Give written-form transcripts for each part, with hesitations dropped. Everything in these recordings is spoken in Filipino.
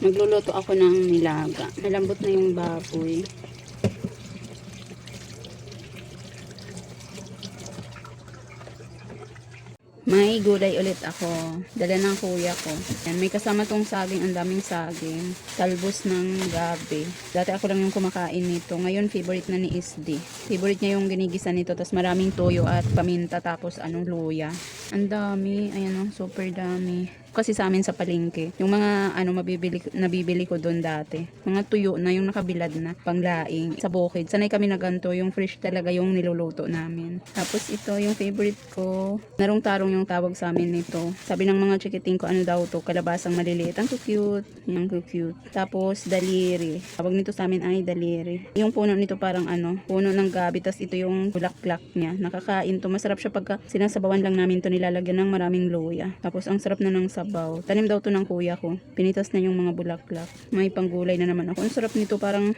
Magluluto ako ng nilaga. Malambot na yung baboy. May gulay ulit ako. Dala ng kuya ko. Yan, may kasama tong saging. Ang daming saging. Talbos ng gabi. Dati ako lang yung kumakain nito. Ngayon, favorite na ni Isdi. Favorite niya yung ginigisa nito. Tapos maraming toyo at paminta. Tapos luya. Ang dami. Ayan o, super dami. Kasi sa amin sa palengke, yung mga nabibili ko doon dati. Mga tuyo na, yung nakabilad na, panglaing. Sa bukid. Sanay kami na ganito. Yung fresh talaga yung niluluto namin. Tapos ito, yung favorite ko. Narong-tarong yung tawag sa amin nito. Sabi ng mga chikiting ko, ano daw to, kalabasang maliliit. Ang cute. Yung cute. Tapos, daliri. Tawag nito sa amin ay daliri. Yung puno nito parang puno ng gabi. Tapos ito yung bulaklak niya. Nakakain to. Masarap siya pagka sinasabawan lang namin to, nilalagyan ng maraming luya. Tapos, ang sarap na ng sabaw. Tanim daw to ng kuya ko. Pinitas na yung mga bulaklak. May panggulay na naman ako. Ang sarap nito, parang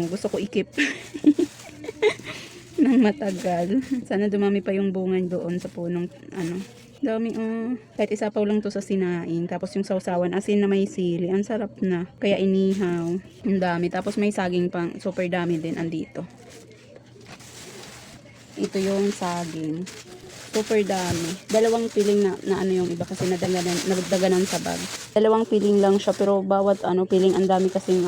gusto ko ikip. Nang matagal. Sana dumami pa yung bunga doon sa punong dami kahit isapaw lang to sa sinaing. Tapos yung sausawan asin na may sili, ang sarap na, kaya inihaw. Ang dami. Tapos may saging pang super dami din andito. Ito yung saging, super dami. Dalawang piling na yung iba kasi nagdaganan sa bag. Dalawang piling lang siya, pero bawat piling ang dami kasing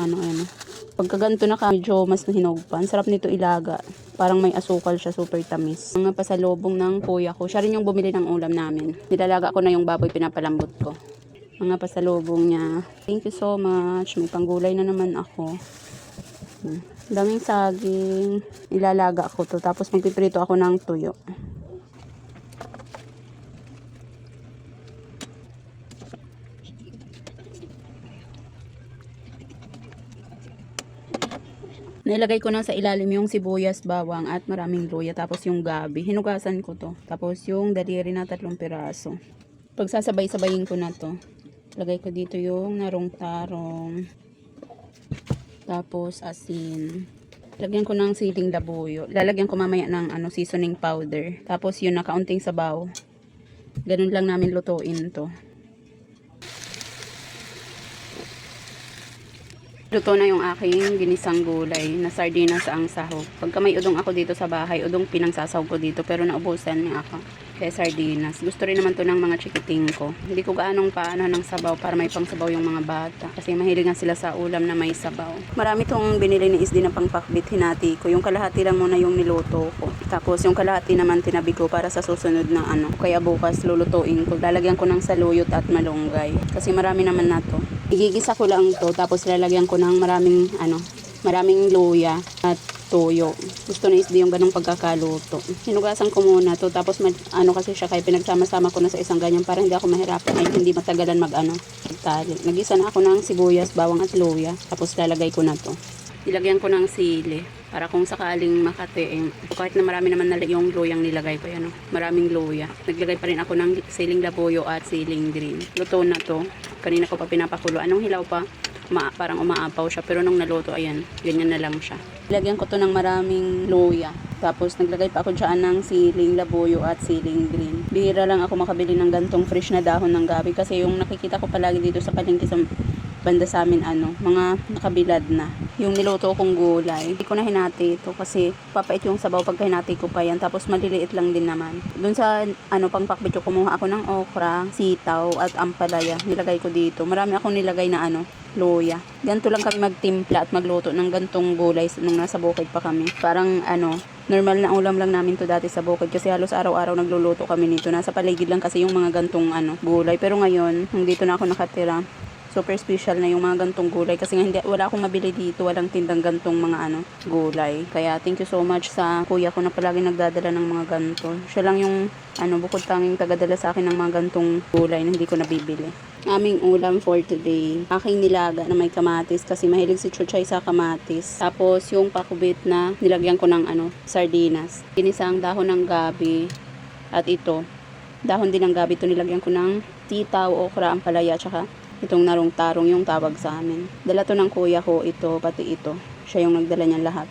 pagka ganito na medyo mas nahinog pa. Ang sarap nito ilaga. Parang may asukal siya, super tamis. Mga pasalubong ng kuya ko. Siya rin yung bumili ng ulam namin. Nilalaga ko na yung baboy, pinapalambot ko. Mga pasalubong niya. Thank you so much. May panggulay na naman ako. Daming saging. Ilalaga ko to. Tapos magpiprito ako ng tuyo. Nilagay ko na sa ilalim yung sibuyas, bawang at maraming luya. Tapos yung gabi. Hinugasan ko to. Tapos yung daliri na 3 piraso. Pagsasabay-sabayin ko na to. Lagay ko dito yung narong-tarong. Tapos asin. Lagyan ko ng siling labuyo. Lalagyan ko mamaya ng seasoning powder. Tapos yun, nakaunting sabaw. Ganun lang namin lutuin to. Luto na yung aking ginisang gulay na sardinas ang sahog. Pagka may udong ako dito sa bahay, udong pinangsasahog ko dito, pero naubusan niya ako. Kaya sardinas. Gusto rin naman to ng mga chikiting ko. Hindi ko gaanong paano ng sabaw para may pang sabaw yung mga bata. Kasi mahilig nga sila sa ulam na may sabaw. Marami tong binili ni Isdi na pangpakbit, hinati ko. Yung kalahati lang muna yung niluto ko. Tapos yung kalahati naman tinabi ko para sa susunod na Kaya bukas lulutuin ko. Lalagyan ko ng saluyot at malunggay. Kasi marami naman na to. Igigisa ko lang to, tapos lalagyan ko ng maraming luya at toyo. Gusto na Isdi yung ganong pagkakaluto. Hinugasan ko muna to, tapos kasi siya, kaya pinagsama-sama ko na sa isang ganyan para hindi ako mahirapan ay hindi matagalan magtali. Nagisa na ako ng sibuyas, bawang at luya, tapos lalagay ko na to. Ilagyan ko ng sili para kung sakaling makati, kahit na marami naman na yung luyang nilagay ko, maraming luya. Naglagay pa rin ako ng siling labuyo at siling green. Luto na to. Kanina ko pa pinapakulo. Anong hilaw pa? Parang umaapaw siya. Pero nung naluto, ayan, ganyan na lang siya. Ilagyan ko to ng maraming luya. Tapos naglagay pa ako dyan ng siling labuyo at siling green. Bihira lang ako makabili ng gantong fresh na dahon ng gabi. Kasi yung nakikita ko palagi dito sa palengke sa banda sa amin, mga nakabilad na. Yung niluto kong gulay, hindi ko na hinati ito kasi papait yung sabaw pagka hinati ko pa yan. Tapos maliliit lang din naman. Doon sa pangpakbit ko, kumuha ako ng okra, sitaw at ampalaya. Nilagay ko dito. Marami akong nilagay na luya. Ganito lang kami magtimpla at magluto ng gantong gulay nung nasa bukid pa kami. Parang normal na ulam lang namin to dati sa bukid kasi halos araw-araw nagluluto kami nito. Nasa paligid lang kasi yung mga gantong gulay. Pero ngayon, dito na ako nakatira. Super special na yung mga gantong gulay kasi wala akong mabili dito, walang tindang gantong mga gulay. Kaya thank you so much sa kuya ko na palagi nagdadala ng mga ganto. Siya lang yung bukod tanging tagadala sa akin ng mga gantong gulay na hindi ko nabibili. Aming ulam for today, aking nilaga na may kamatis kasi mahilig si Chuchay sa kamatis. Tapos yung pakubit na nilagyan ko ng sardinas. Ginisang dahon ng gabi at ito, dahon din ng gabi, ito nilagyan ko ng sitaw, okra, ampalaya, tsaka itong narong-tarong yung tawag sa amin. Dala to ng kuya ko, ito, pati ito. Siya yung nagdala niya lahat.